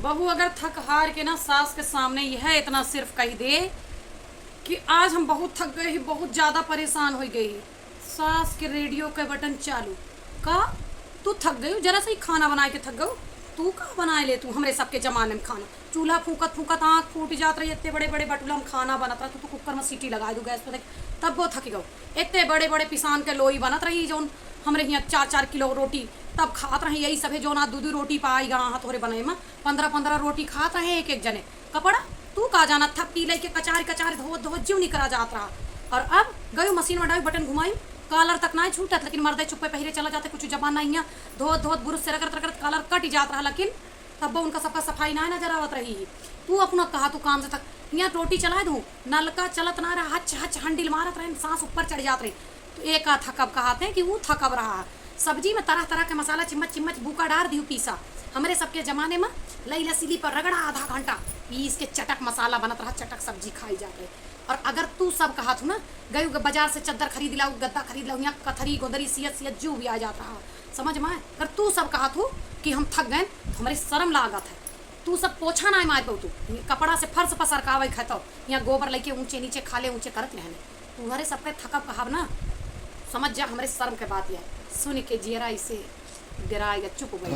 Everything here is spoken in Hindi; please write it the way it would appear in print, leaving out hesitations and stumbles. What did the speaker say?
बहू अगर थक हार के ना सास के सामने यह इतना सिर्फ कह दे कि आज हम बहुत थक गए ही, बहुत ज्यादा परेशान हो गई ही। सास के रेडियो के बटन चालू। का तू थक गई, जरा सा ही खाना बना के थक गई। तू का बनाए ले तू हमरे सबके जमाने में खाना, चूल्हा फूकत फूकत आँख फूट जात रही, इतने बड़े बड़े बटुला में खाना बनत रहा, तू कुकर में सीटी लगा दू गैस पर देख, तब वो थक गई। इतने बड़े बड़े पिसान के लोई बनत रही जौन हमरे यहाँ 4-4 किलो रोटी तब खात रहे, यही सभे जो ना दूध रोटी पाई गा हाथ थोड़े बने में 15-15 रोटी खात रहे एक एक जने। कपड़ा तू का जाना थप पी लेके कचार कचार धो धो जीव नहीं करा जात रहा। और अब गयो मशीन में डाई बटन घुमाई, कॉलर तक ना छूटत, लेकिन मर्दे चुप्पे पहले चला जाते, कुछ जबान नहीं है, धो धो बुरुस से रगड़ रगड़ कॉलर कट ही जात रहा, लेकिन तब वो उनका सबका सफाई ना नजर आवत रही। तू अपना कहा तू काम से तक यहाँ रोटी चला दूँ, नलका चलत ना रहा, हच हच हंडिल मारत रहे, सांस ऊपर चढ़ जात रही। तो एक थकब कहाते कि वो थकब रहा। सब्जी में तरह तरह के मसाला चिम्मच चिम्मच बूका डार दियो पीसा। हमारे सबके जमाने में लई लसीली पर रगड़ा आधा घंटा पीस के चटक मसाला बनत रहा, चटक सब्जी खाई जात रही। और अगर तू सब कहा तू ना गई बाजार से चद्दर खरीद लाऊ, गद्दा खरीद लाऊ, यहाँ कथरी गोदरी सियत जो भी आ जाता है, समझ में। अगर तू सब कहा तू कि हम थक गए तो हमारी शर्म लागत है। तू सब पोछा ना मार पाऊ, तू कपड़ा से फर्श पर सरकावे खतो, यहाँ गोबर लेके ऊंचे नीचे खाले ऊंचे करत रहने। तुम्हारे सबके थकब कहाब ना, समझ जा हमारे शर्म के बात यह सुन के जियरा इसे गिराएगा, चुप हो गई।